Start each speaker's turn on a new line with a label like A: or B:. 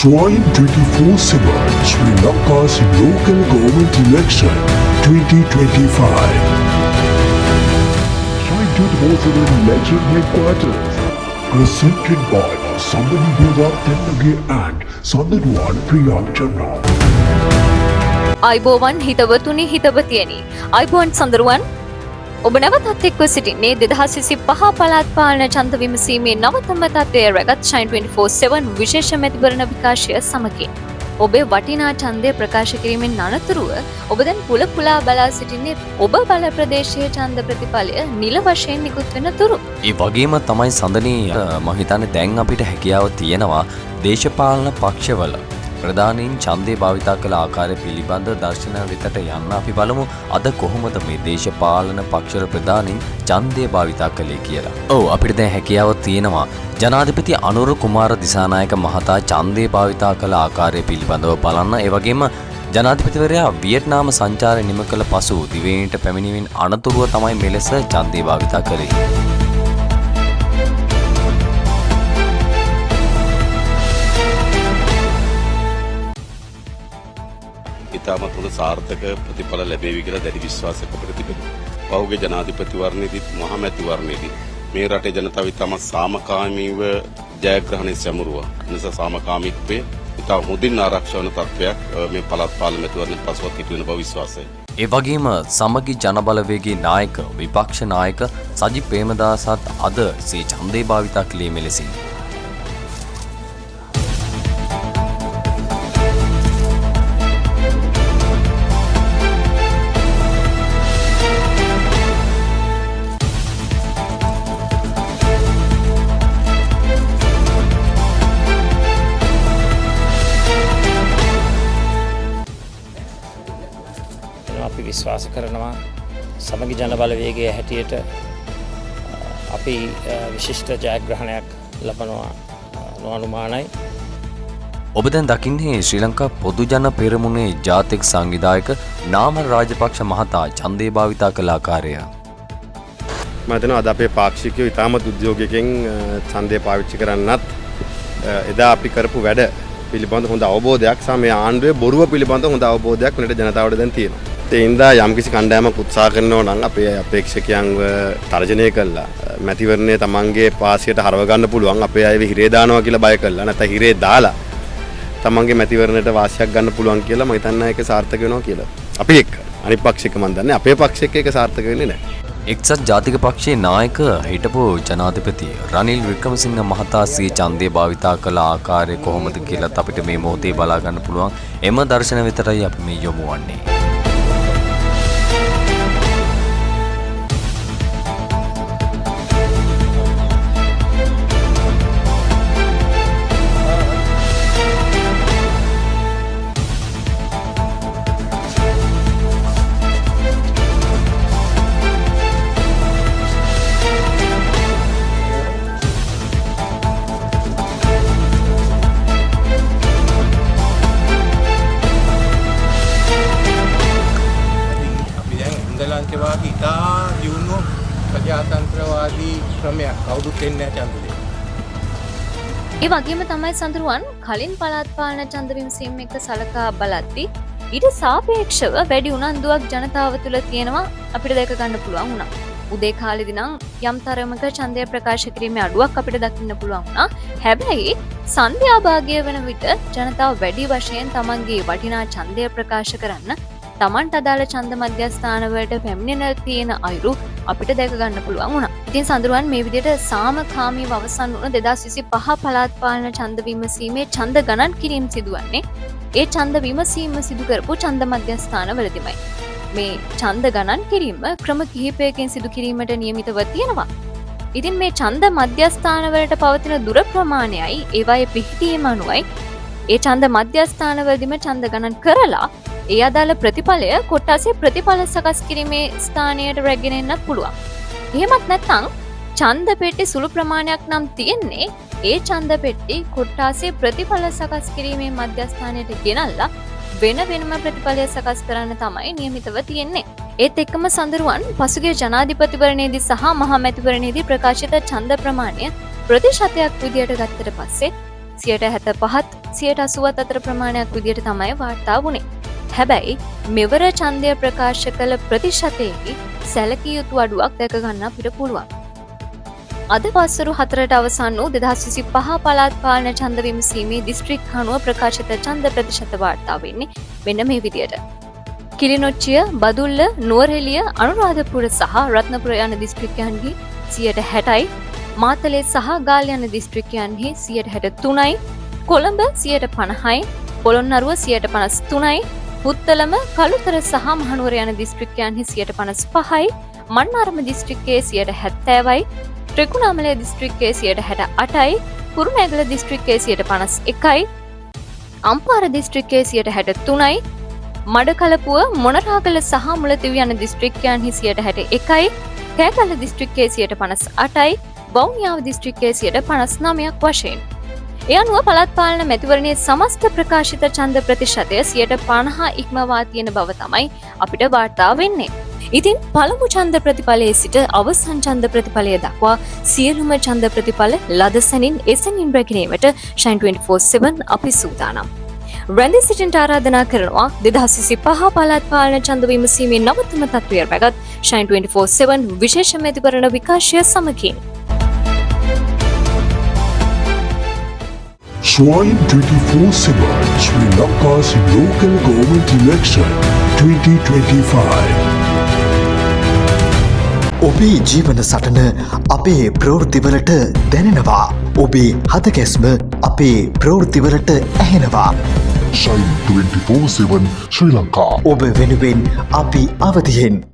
A: Join 24/7 Sri Lanka's local government election 2025. Join 24/7 election headquarters. Presented by Sambani Deva Tennage and Sandanuwan Priyanjana.
B: අයිබෝවන් හිතවතුනි හිතවතියනි අයිබෝන් සඳරුවන් ඔබ නැවතත් එක්ව සිටින්නේ 2025 පළාත් පාලන ඡන්ද විමසීමේ නවතම තත්ත්වය රැගත් ෂයින් 24/7 විශේෂ මැතිවරණ විකාශය සමගින් ඔබේ වටිනා ඡන්දය ප්‍රකාශ කිරීමෙන් අනතුරුව ඔබ දැන් පුලා බලා සිටින්නේ ඔබ බල ප්‍රදේශයේ ඡන්ද ප්‍රතිඵලය නිල වශයෙන් නිකුත් වෙන තුරු.
C: ඒ වගේම තමයි සඳනී මම හිතන්නේ දැන් අපිට හැකියාව තියෙනවා දේශපාලන පක්ෂවල ප්‍රධානීන් ඡන්දේ භාවිතා කළ ආකාරය පිළිබඳ දර්ශන වෙතට යන්න අපි බලමු අද කොහොමද මේ දේශපාලන පක්ෂවල ප්‍රධානීන් ඡන්දේ භාවිතා කළේ කියලා. ඔව් අපිට දැන් හැකියාව තියෙනවා ජනාධිපති අනුර කුමාර දිසානායක මහතා ඡන්දේ භාවිතා කළ ආකාරය පිළිබඳව බලන්න. ඒ වගේම ජනාධිපතිවරයා වියට්නාම සංචාරය නිම කළ පසු දිවයිනට පැමිණීමෙන් අනතුරුව තමයි මෙලෙස ඡන්දේ භාවිතා කළේ.
D: ඉතාමත් හොඳ සාර්ථක ප්‍රතිඵල ලැබෙවි කියලා දැඩි විශ්වාසයක් අපිට තිබෙනවා. පහුගිය ජනාධිපතිවරණයේදීත් මහමැතිවරණයේදී මේ රටේ ජනතාව ඉතාමත් සාමකාමීව ජයග්‍රහණය සැමරුවා. නිසා සාමකාමීත්වයේ ඉතා හොඳින් ආරක්ෂා වන තත්ත්වයක් මේ පළාත් පාලන මැතිවරණයෙන් පසුවත් හිටු වෙන බව විශ්වාසයි.
C: ඒ වගේම සමගි ජනබලවේගයේ නායක විපක්ෂ නායක සජිත් ප්‍රේමදාසත් අද සේ ඡන්දේ භාවිතා කළේ මෙලෙසින්.
E: අපි විශ්වාස කරනවා සමගි ජන බලවේගයේ හැටියට අපි විශිෂ්ට ජයග්‍රහණයක් ලබනවා නොඅනුමානයි.
C: ඔබ දැන් දකින්නේ ශ්‍රී ලංකා පොදු ජන පෙරමුණේ ජාතික සංවිධායක නාමල් රාජපක්ෂ මහතා ඡන්දේ භාවිතා කළ ආකාරය.
F: මම හිතනවා අද අපේ පාක්ෂිකයෝ ඉතාමත් උද්‍යෝගයකින් ඡන්දය පාවිච්චි කරන්නත් එදා අපි කරපු වැඩ පිළිබඳ හොඳ අවබෝධයක් සහ මේ ආණ්ඩුවේ බොරුව පිළිබඳ හොඳ අවබෝධයක් වෙනට ජනතාවට දැන් තියෙනවා. ඒ හින්දා යම්කිසි කණ්ඩායමක් උත්සාහ කරනවා නම් අපේ අපේක්ෂකයන්ව තර්ජනය කළා මැතිවරණයේ තමන්ගේ පාසියට හරව ගන්න පුළුවන් අපේ අයව හිරේ දානවා කියලා බය කළා නැත්නම් හිරේ දාලා තමන්ගේ මැතිවරණයට වාසියක් ගන්න පුළුවන් කියලා මම හිතන්නේ ඒක සාර්ථක වෙනවා කියලා. අපි එක්ක අනිත් පක්ෂයක මම දන්නේ අපේ පක්ෂයක ඒක සාර්ථක වෙන්නේ නැහැ.
C: එක්සත් ජාතික පක්ෂයේ නායක හිටපු ජනාධිපති රනිල් වික්‍රමසිංහ මහතා සිය ඡන්දය භාවිතා කළ ආකාරය කොහොමද කියලාත් අපිට මේ මොහොතේ බලා ගන්න පුළුවන්. එම දර්ශන වෙතටයි අපි මේ යොමු වන්නේ.
G: වාදී ඉතා දියුණු ප්‍රජාතන්ත්‍රවාදී ක්‍රමයක් කවුරුත් එන්නේ නැහැ ඡන්ද දෙන්න.
B: ඒ වගේම තමයි සඳරුවන් කලින් පළාත් පාලන ඡන්ද විමසීම් එක සලකා බලද්දී ඊට සාපේක්ෂව වැඩි උනන්දුවක් ජනතාව තුළ තියෙනවා අපිට දැක ගන්න පුළුවන් වුණා. උදේ කාලේදී නම් යම් තරමක ඡන්දය ප්‍රකාශ කිරීමේ අඩුවක් අපිට දකින්න පුළුවන් වුණා. හැබැයි සන්ධ්‍යා භාගය වන විට ජනතාව වැඩි වශයෙන් තමන්ගේ වටිනා ඡන්දය ප්‍රකාශ කරන්න තමන්ට අදාළ ඡන්ද මධ්‍යස්ථාන වලට පැමිණෙන තියෙන අයුරු අපිට දැක ගන්න පුළුවන් වුණා. ඉතින් සඳරුවන් මේ විදිහට සාමකාමීව අවසන් වුණ 2025 පළාත් පාලන ඡන්ද විමසීමේ ඡන්ද ගණන් කිරීම සිදුවන්නේ ඒ ඡන්ද විමසීම සිදු කරපු ඡන්ද මධ්‍යස්ථාන වලදීමයි. මේ ඡන්ද ගණන් කිරීම ක්‍රම කිහිපයකින් සිදු කිරීමට නියමිතව තියෙනවා. ඉතින් මේ ඡන්ද මධ්‍යස්ථාන වලට පවතින දුර ප්‍රමාණයයි ඒවායේ පිහිටීම අනුවයි ඒ ඡන්ද මධ්‍යස්ථාන වලදීම ඡන්ද ගණන් කරලා ඒ අදාළ ප්‍රතිඵලය කොට්ටාසේ ප්‍රතිඵල සකස් කිරීමේ ස්ථානයට රැගෙන එන්නත් පුළුවන්. එහෙමත් නැත්නම් ඡන්ද පෙට්ටි සුළු ප්‍රමාණයක් නම් තියෙන්නේ ඒ ඡන්ද පෙට්ටි කොට්ටාසේ ප්‍රතිඵල සකස් කිරීමේ මධ්‍යස්ථානයට ගෙනල්ලා වෙන වෙනම ප්‍රතිඵලය සකස් කරන්න තමයි නියමිතව තියෙන්නේ. ඒත් එක්කම සඳරුවන් පසුගිය ජනාධිපතිවරණයේදී සහ මහමැතිවරණයේදී ප්‍රකාශිත ඡන්ද ප්‍රමාණය ප්‍රතිශතයක් විදියට ගත්තට පස්සේ 75%, 80% අතර ප්‍රමාණයක් විදියට තමයි වාර්තා වුණේ. හැබැයි මෙවර ඡන්දය ප්‍රකාශ කළ ප්‍රතිශතයේදී සැලකිය යුතු අඩුවක් දැක ගන්න අපිට පුළුවන්. අද පස්වරු 4ට අවසන් වූ 2025 පළාත් පාලන ඡන්ද විමසීමේ දිස්ත්‍රික් අනුව ප්‍රකාශිත ඡන්ද ප්‍රතිශත වාර්තා වෙන්නේ මෙන්න මේ විදියට. කිලිනොච්චිය, බදුල්ල, නුවරඑළිය, අනුරාධපුර සහ රත්නපුර යන දිස්ත්‍රික්කයන්හි 60%යි, මාතලේ සහ ගාල් යන දිස්ත්‍රික්කයන්හි 63%යි, කොළඹ 50%යි, පොළොන්නරුව 53%යි, පුත්තලම, කළුතර සහ මහනුවර යන දිස්ත්‍රික්කයන්හි 55%යි, මන්නාරම දිස්ත්‍රික්කයේ 70%යි, ත්‍රිකුණාමලය දිස්ත්‍රික්කයේ 68%යි, කුරුණෑගල දිස්ත්‍රික්කයේ 51%යි, අම්පාර දිස්ත්‍රික්කයේ 63%යි, මඩකලපුව, මොනරාගල සහ මුලතිව් යන දිස්ත්‍රික්කයන්හි 61%යි, කෑගල්ල දිස්ත්‍රික්කයේ 58%යි, වවුනියාව දිස්ත්‍රික්කයේ 59%ක් වශයෙන්. ඒ අනුව පළාත් පාලන මැතිවරණයේ සමස්ත ප්‍රකාශිත ඡන්ද ප්‍රතිශතය 50% ඉක්මවා තියෙන බව තමයි අපිට වාර්තා වෙන්නේ. ඉතින් පළමු ඡන්ද ප්‍රතිඵලයේ සිට අවසන් ඡන්ද ප්‍රතිඵලය දක්වා සියලුම ඡන්ද ප්‍රතිඵල ලදසනින් එසනින් රැගෙනීමට Shine 24/7 අපි සූදානම්. රැඳී සිටින්නට ආරාධනා කරනවා 2025 පළාත් පාලන ඡන්ද විමසීමේ නවතම තත්ත්වය රැගත් Shine 24/7 විශේෂ මැතිවරණ විකාශය සමගින්.
A: Shine 24/7 Sri Lanka's local government election 2025.
H: ඔබේ ජීවන සටන අපේ ප්‍රවෘත්තිවලට දැනෙනවා. ඔබේ හදකැස්ම අපේ ප්‍රවෘත්තිවලට ඇහෙනවා.
A: Shine 24/7 Sri Lanka.
H: ඔබ වෙනුවෙන් අපි අවදියෙන්